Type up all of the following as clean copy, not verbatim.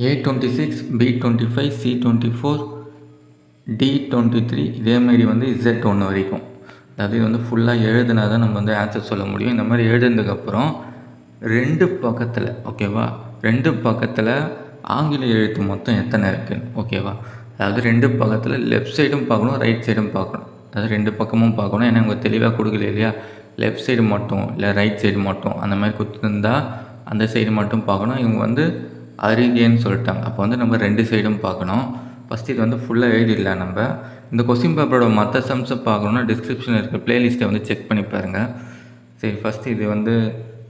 A26, B25, C24, D23 இதேமாரி வந்து Z1 வரைக்கும். அதாவது இது வந்து ஃபுல்லாக எழுதுனா தான் நம்ம வந்து ஆன்சர் சொல்ல முடியும். இந்த மாதிரி எழுதுனதுக்கப்புறம் 2 பக்கத்தில் ஓகேவா, 2 பக்கத்தில் ஆங்கில எழுத்து மொத்தம் எத்தனை இருக்குது ஓகேவா. அதாவது 2 பக்கத்தில் லெஃப்ட் சைடும் பார்க்கணும், ரைட் சைடும் பார்க்கணும். அதாவது 2 பக்கமும் பார்க்கணும். ஏன்னா இவங்க தெளிவாக கொடுக்கல இல்லையா, லெஃப்ட் சைடு மட்டும் இல்லை ரைட் சைடு மட்டும் அந்த மாதிரி கொடுத்துருந்தா அந்த சைடு மட்டும் பார்க்கணும். இவங்க வந்து அருகேன்னு சொல்லிட்டாங்க. அப்போ வந்து நம்ம 2 சைடும் பார்க்கணும். ஃபஸ்ட்டு இது வந்து ஃபுல்லாக எழுதிடலாம். நம்ம இந்த கொஸ்டின் பேப்பரோட மற்ற சம்ஸை பார்க்கணுன்னா டிஸ்கிரிப்ஷனில் இருக்க ப்ளேலிஸ்ட்டை வந்து செக் பண்ணி பாருங்கள். சரி, ஃபஸ்ட்டு இது வந்து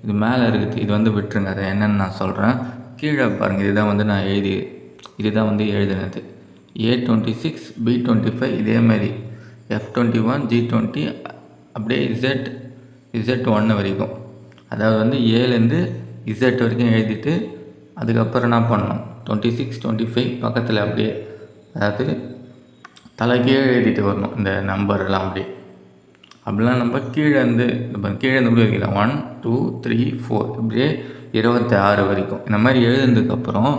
இது மேலே இருக்குது, இது வந்து விட்டுருங்க. அது என்னென்னு நான் சொல்கிறேன். கீழே பாருங்கள், இதுதான் வந்து நான் இதுதான் வந்து எழுதினது. A26, B25 இதேமாரி F21, G20 அப்படியே Z1 வரைக்கும். அதாவது வந்து ஏலேருந்து Z வரைக்கும் எழுதிட்டு அதுக்கப்புறம் என்ன பண்ணணும், 26, 25 பக்கத்தில் அப்படியே அதாவது தலைகீழே எழுதிட்டு வரணும். இந்த நம்பர்லாம் அப்படிலாம் நம்ம கீழேருந்து கூட வைக்கலாம். 1, 2, 3, 4 இப்படியே 26 வரைக்கும். இந்த மாதிரி எழுதுனதுக்கப்புறம்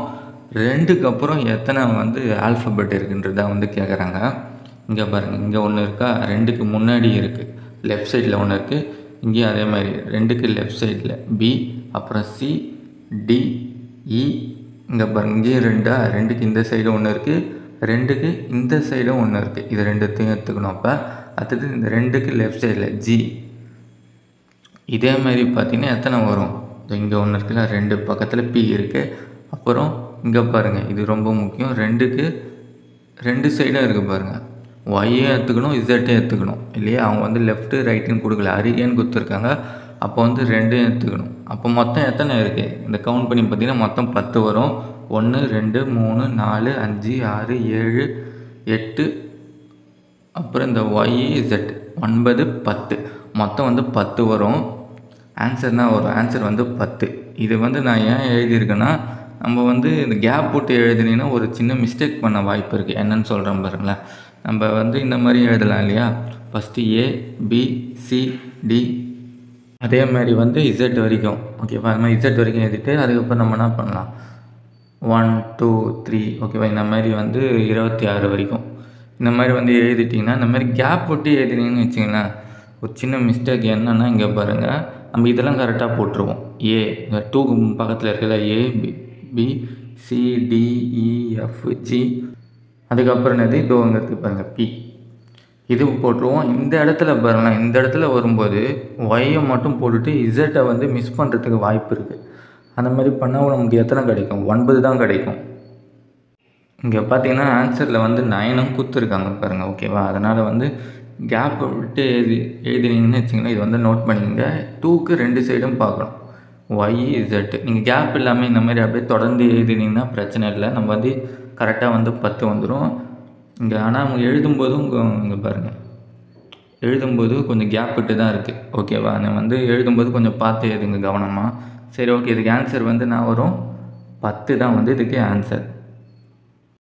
2க்கு அப்புறம் எத்தனை வந்து ஆல்ஃபபெட் இருக்குன்றதை வந்து கேட்குறாங்க. இங்கே பாருங்கள், இங்கே ஒன்று இருக்கா, 2க்கு முன்னாடி இருக்குது, லெஃப்ட் சைடில் ஒன்று இருக்குது. இங்கேயும் அதே மாதிரி 2க்கு லெஃப்ட் சைடில் B, அப்புறம் C, D, E. இங்கே பாருங்கள், இங்கேயும் 2க்கு இந்த சைடு ஒன்று இருக்குது, 2க்கு இந்த சைடும் ஒன்று இருக்குது. இது 2த்தையும் எடுத்துக்கணும். அப்போ அடுத்தது இந்த 2க்கு லெஃப்ட் சைடில் G. இதேமாரி பார்த்தீங்கன்னா எத்தனை வரும், இங்கே ஒன்று இருக்குல்ல, 2 பக்கத்தில் P இருக்குது. அப்புறம் இங்கே பாருங்கள், இது ரொம்ப முக்கியம், 2க்கு 2 சைடும் இருக்குது பாருங்கள். ஒய்யும் எடுத்துக்கணும், இசட்டையும் எடுத்துக்கணும் இல்லையா. அவங்க வந்து லெஃப்ட்டு ரைட்டுன்னு கொடுக்கல, அருகேன்னு கொடுத்துருக்காங்க. அப்போ வந்து 2யும் எடுத்துக்கணும். அப்போ மொத்தம் எத்தனை இருக்குது இந்த கவுண்ட் பண்ணி பார்த்தீங்கன்னா மொத்தம் 10 வரும். 1, 2, 3, 4, 5, 6, 7, 8. அப்புறம் இந்த YZ 9, 10 மொத்தம் வந்து 10 வரும். ஆன்சர்னா வரும், ஆன்சர் வந்து 10. இது வந்து நான் ஏன் எழுதியிருக்கேன்னா, நம்ம வந்து இந்த கேப் போட்டு எழுதுனீங்கன்னா ஒரு சின்ன மிஸ்டேக் பண்ண வாய்ப்பு இருக்குது. என்னன்னு சொல்கிறேன் பாருங்களேன். நம்ம வந்து இந்த மாதிரி எழுதலாம் இல்லையா, first A, B, C, D அதே மாதிரி வந்து Z வரைக்கும் ஓகேவா. அது மாதிரி Z வரைக்கும் எழுதிட்டு அதுக்கப்புறம் நம்ம என்ன பண்ணலாம், 1, 2, 3 ஓகேவா. இந்த மாதிரி வந்து 26 வரைக்கும் இந்த மாதிரி வந்து எழுதிட்டிங்கன்னா, இந்த மாதிரி கேப் போட்டு எழுதினீங்கன்னு வச்சிங்களேன், ஒரு சின்ன மிஸ்டேக் என்னென்னா, இங்கே பாருங்கள், நம்ம இதெல்லாம் கரெக்டாக போட்டுருவோம். A இந்த 2க்கு பக்கத்தில் இருக்குல்ல, A, B, C, D, E, F, G. அதுக்கப்புறம் என்னது, இதோ இங்கே இருக்குது பாருங்கள், P. இது போட்டுருவோம். இந்த இடத்துல பாருங்களேன், இந்த இடத்துல வரும்போது ஒய்யை மட்டும் போட்டுட்டு இசட்டை வந்து மிஸ் பண்ணுறதுக்கு வாய்ப்பு இருக்குது. அந்த மாதிரி பண்ணால் நமக்கு எத்தனை கிடைக்கும், 9 தான் கிடைக்கும். இங்கே பார்த்தீங்கன்னா ஆன்சரில் வந்து 9ம் கொடுத்துருக்காங்க பாருங்கள் ஓகேவா. அதனால் வந்து கேப் விட்டு எழுதினீங்கன்னு வச்சிங்கன்னா, இது வந்து நோட் பண்ணிங்க. 2க்கு 2 சைடும் பார்க்கணும், YZ. நீங்கள் கேப் இல்லாமல் இந்த மாதிரி அப்படியே தொடர்ந்து எழுதினீங்கன்னா பிரச்சனை இல்லை, நம்ம வந்து கரெக்டாக வந்து 10 வந்துடும் இங்கே. ஆனால் அவங்க எழுதும்போதும் இங்கே பாருங்கள், எழுதும்போது கொஞ்சம் கேப் விட்டு தான் இருக்குது ஓகேவா. நான் வந்து எழுதும்போது கொஞ்சம் பார்த்து எழுதுங்க கவனமாக. சரி ஓகே, இதுக்கு ஆன்சர் வந்து நான் வரும் 10 தான் வந்து இதுக்கு ஆன்சர்.